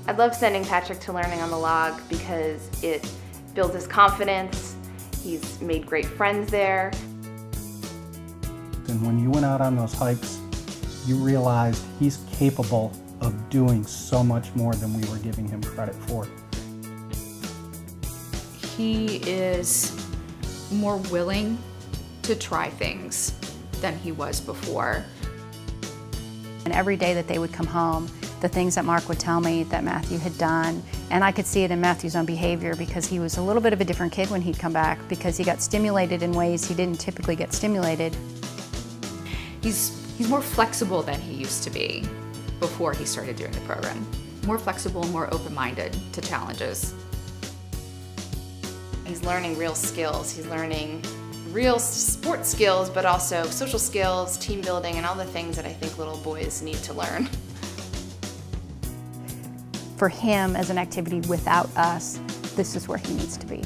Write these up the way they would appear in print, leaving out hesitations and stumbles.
I love sending Patrick to Learning on the Log because it builds his confidence. He's made great friends there. And when you went out on those hikes, you realized he's capable of doing so much more than we were giving him credit for. He is more willing to try things than he was before. And every day that they would come home, the things that Mark would tell me that Matthew had done, and I could see it in Matthew's own behavior because he was a little bit of a different kid when he'd come back because he got stimulated in ways he didn't typically get stimulated. He's more flexible than he used to be before he started doing the program. More flexible, more open-minded to challenges. He's learning real skills. He's learning real sports skills, but also social skills, team building, and all the things that I think little boys need to learn. For him, as an activity without us, this is where he needs to be.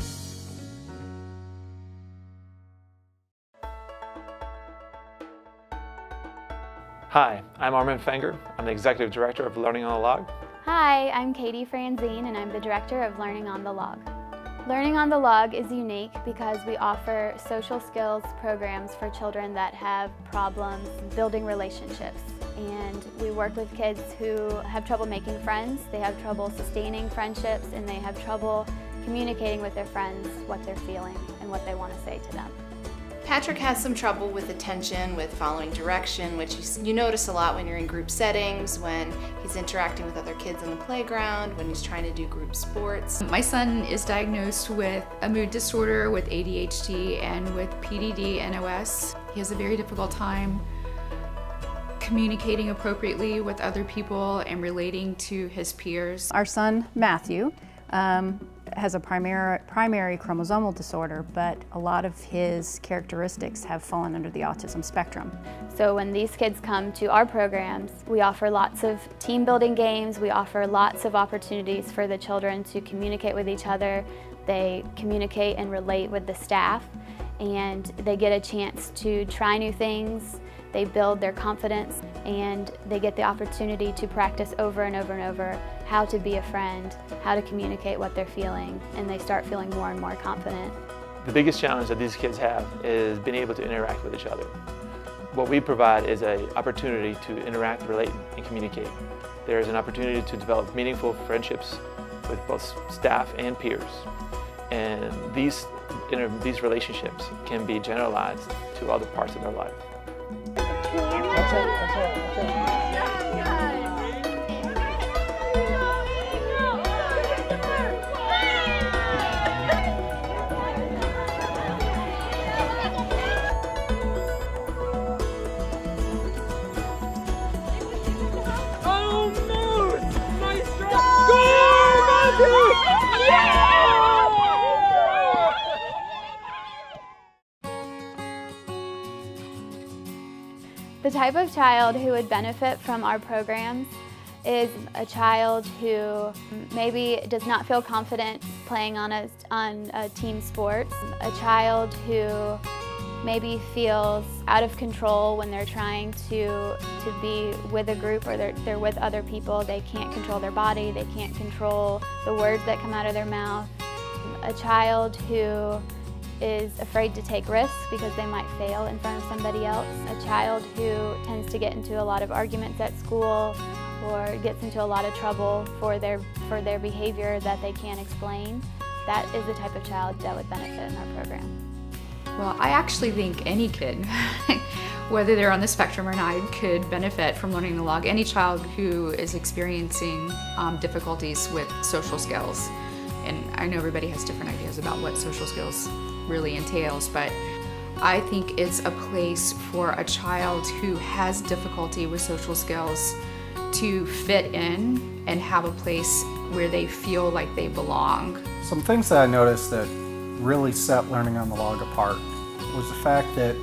Hi, I'm Armin Fenger. I'm the Executive Director of Learning on the Log. Hi, I'm Katie Franzine and I'm the Director of Learning on the Log. Learning on the Log is unique because we offer social skills programs for children that have problems building relationships. And we work with kids who have trouble making friends, they have trouble sustaining friendships, and they have trouble communicating with their friends what they're feeling and what they want to say to them. Patrick has some trouble with attention, with following direction, which you notice a lot when you're in group settings, when he's interacting with other kids on the playground, when he's trying to do group sports. My son is diagnosed with a mood disorder, with ADHD, and with PDD, NOS. He has a very difficult time communicating appropriately with other people and relating to his peers. Our son, Matthew, has a primary chromosomal disorder, but a lot of his characteristics have fallen under the autism spectrum. So when these kids come to our programs, we offer lots of team building games, we offer lots of opportunities for the children to communicate with each other. They communicate and relate with the staff, and they get a chance to try new things. They build their confidence, and they get the opportunity to practice over and over and over how to be a friend, how to communicate what they're feeling, and they start feeling more and more confident. The biggest challenge that these kids have is being able to interact with each other. What we provide is an opportunity to interact, relate, and communicate. There is an opportunity to develop meaningful friendships with both staff and peers. And these relationships can be generalized to other parts of their life. The type of child who would benefit from our programs is a child who maybe does not feel confident playing on a team sport, a child who maybe feels out of control when they're trying to be with a group or they're with other people. They can't control their body, they can't control the words that come out of their mouth. A child who is afraid to take risks because they might fail in front of somebody else. A child who tends to get into a lot of arguments at school or gets into a lot of trouble for their behavior that they can't explain. That is the type of child that would benefit in our program. Well, I actually think any kid, whether they're on the spectrum or not, could benefit from learning the log. Any child who is experiencing difficulties with social skills. And I know everybody has different ideas about what social skills really entails, but I think it's a place for a child who has difficulty with social skills to fit in and have a place where they feel like they belong. Some things that I noticed that really set Learning on the Log apart was the fact that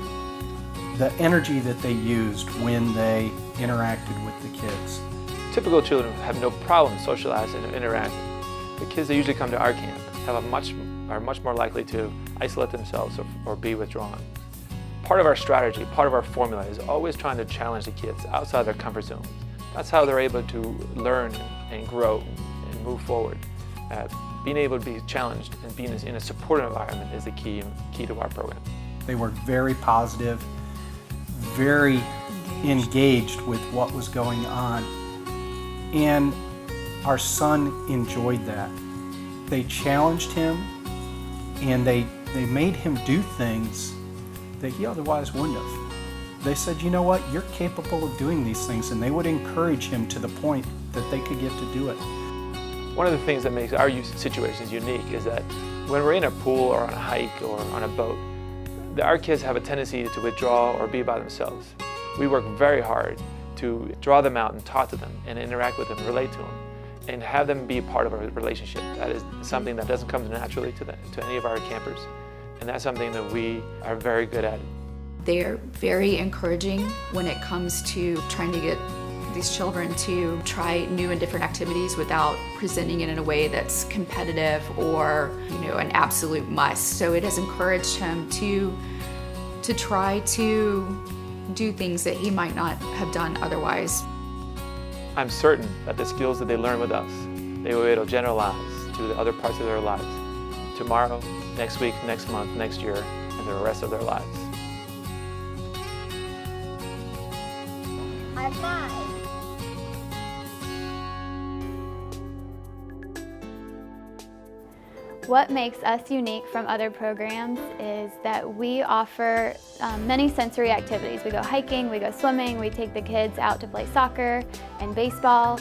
the energy that they used when they interacted with the kids. Typical children have no problem socializing and interacting. The kids that usually come to our camp are much more likely to isolate themselves or be withdrawn. Part of our strategy, part of our formula is always trying to challenge the kids outside their comfort zone. That's how they're able to learn and grow move forward. Being able to be challenged and being in a supportive environment is the key to our program. They were very positive, very engaged with what was going on, and our son enjoyed that. They challenged him, and they made him do things that he otherwise wouldn't have. They said, you know what, you're capable of doing these things, and they would encourage him to the point that they could get to do it. One of the things that makes our situations unique is that when we're in a pool or on a hike or on a boat, our kids have a tendency to withdraw or be by themselves. We work very hard to draw them out and talk to them and interact with them, relate to them, and have them be a part of our relationship. That is something that doesn't come naturally to any of our campers, and that's something that we are very good at. They're very encouraging when it comes to trying to get these children to try new and different activities without presenting it in a way that's competitive or, an absolute must. So it has encouraged him to try to do things that he might not have done otherwise. I'm certain that the skills that they learn with us, they will be able to generalize to the other parts of their lives, tomorrow, next week, next month, next year, and the rest of their lives. High five. What makes us unique from other programs is that we offer many sensory activities. We go hiking, we go swimming, we take the kids out to play soccer and baseball,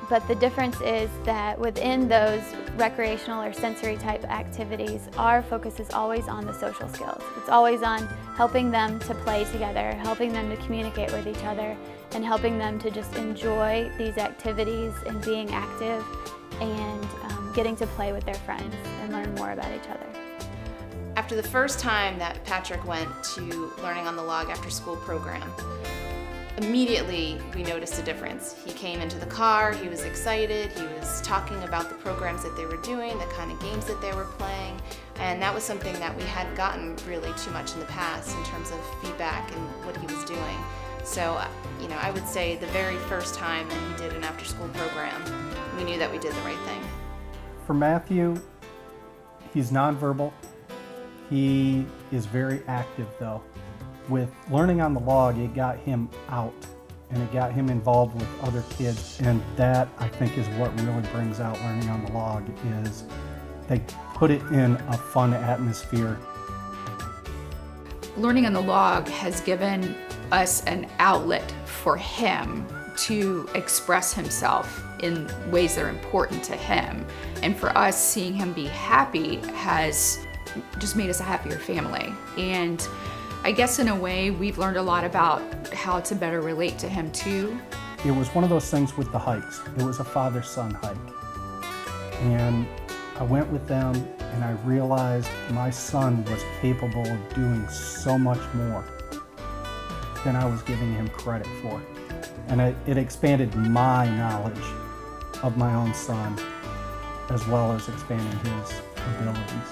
but the difference is that within those recreational or sensory type activities, our focus is always on the social skills. It's always on helping them to play together, helping them to communicate with each other, and helping them to just enjoy these activities and being active and getting to play with their friends and learn more about each other. After the first time that Patrick went to Learning on the Log after school program, immediately we noticed a difference. He came into the car, he was excited, he was talking about the programs that they were doing, the kind of games that they were playing, and that was something that we hadn't gotten really too much in the past in terms of feedback and what he was doing. So, I would say the very first time that he did an after-school program, we knew that we did the right thing. For Matthew, he's nonverbal. He is very active though. With Learning on the Log, it got him out and it got him involved with other kids, and that I think is what really brings out Learning on the Log, is they put it in a fun atmosphere. Learning on the Log has given us an outlet for him to express himself in ways that are important to him. And for us, seeing him be happy has just made us a happier family. And I guess in a way, we've learned a lot about how to better relate to him too. It was one of those things with the hikes. It was a father-son hike. And I went with them and I realized my son was capable of doing so much more than I was giving him credit for. And it expanded my knowledge of my own son, as well as expanding his abilities.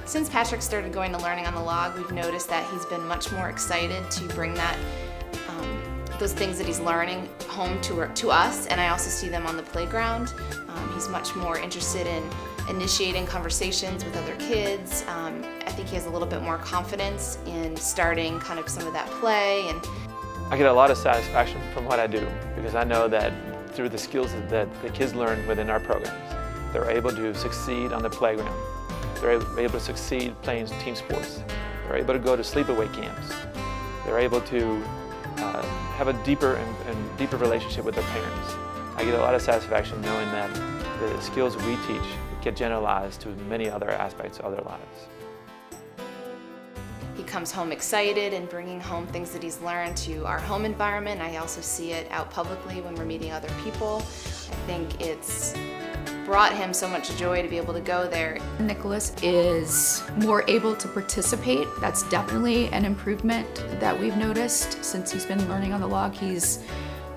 Since Patrick started going to Learning on the Log, we've noticed that he's been much more excited to bring those things that he's learning home to us, and I also see them on the playground. He's much more interested in initiating conversations with other kids. I think he has a little bit more confidence in starting kind of some of that play. And I get a lot of satisfaction from what I do, because I know that through the skills that the kids learn within our programs, they're able to succeed on the playground. They're able to succeed playing team sports. They're able to go to sleepaway camps. They're able to have a deeper and deeper relationship with their parents. I get a lot of satisfaction knowing that the skills we teach get generalized to many other aspects of their lives. he comes home excited and bringing home things that he's learned to our home environment. I also see it out publicly when we're meeting other people. I think it's brought him so much joy to be able to go there. Nicholas is more able to participate. That's definitely an improvement that we've noticed since he's been learning on the log. He's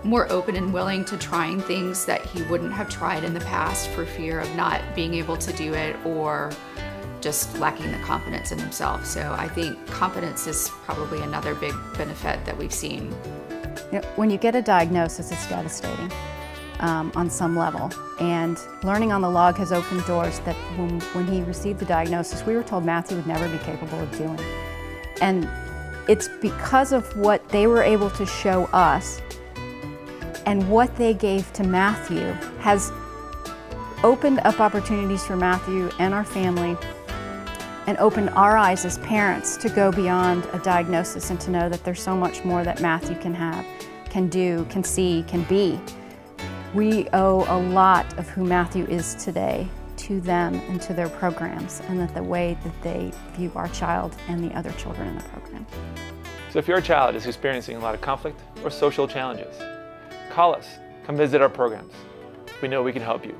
more open and willing to trying things that he wouldn't have tried in the past for fear of not being able to do it or just lacking the confidence in himself. So I think confidence is probably another big benefit that we've seen. When you get a diagnosis, it's devastating. on some level. And learning on the log has opened doors that when he received the diagnosis, we were told Matthew would never be capable of doing. And it's because of what they were able to show us and what they gave to Matthew has opened up opportunities for Matthew and our family and opened our eyes as parents to go beyond a diagnosis and to know that there's so much more that Matthew can have, can do, can see, can be. We owe a lot of who Matthew is today to them and to their programs, and that the way that they view our child and the other children in the program. So if your child is experiencing a lot of conflict or social challenges, call us, come visit our programs. We know we can help you.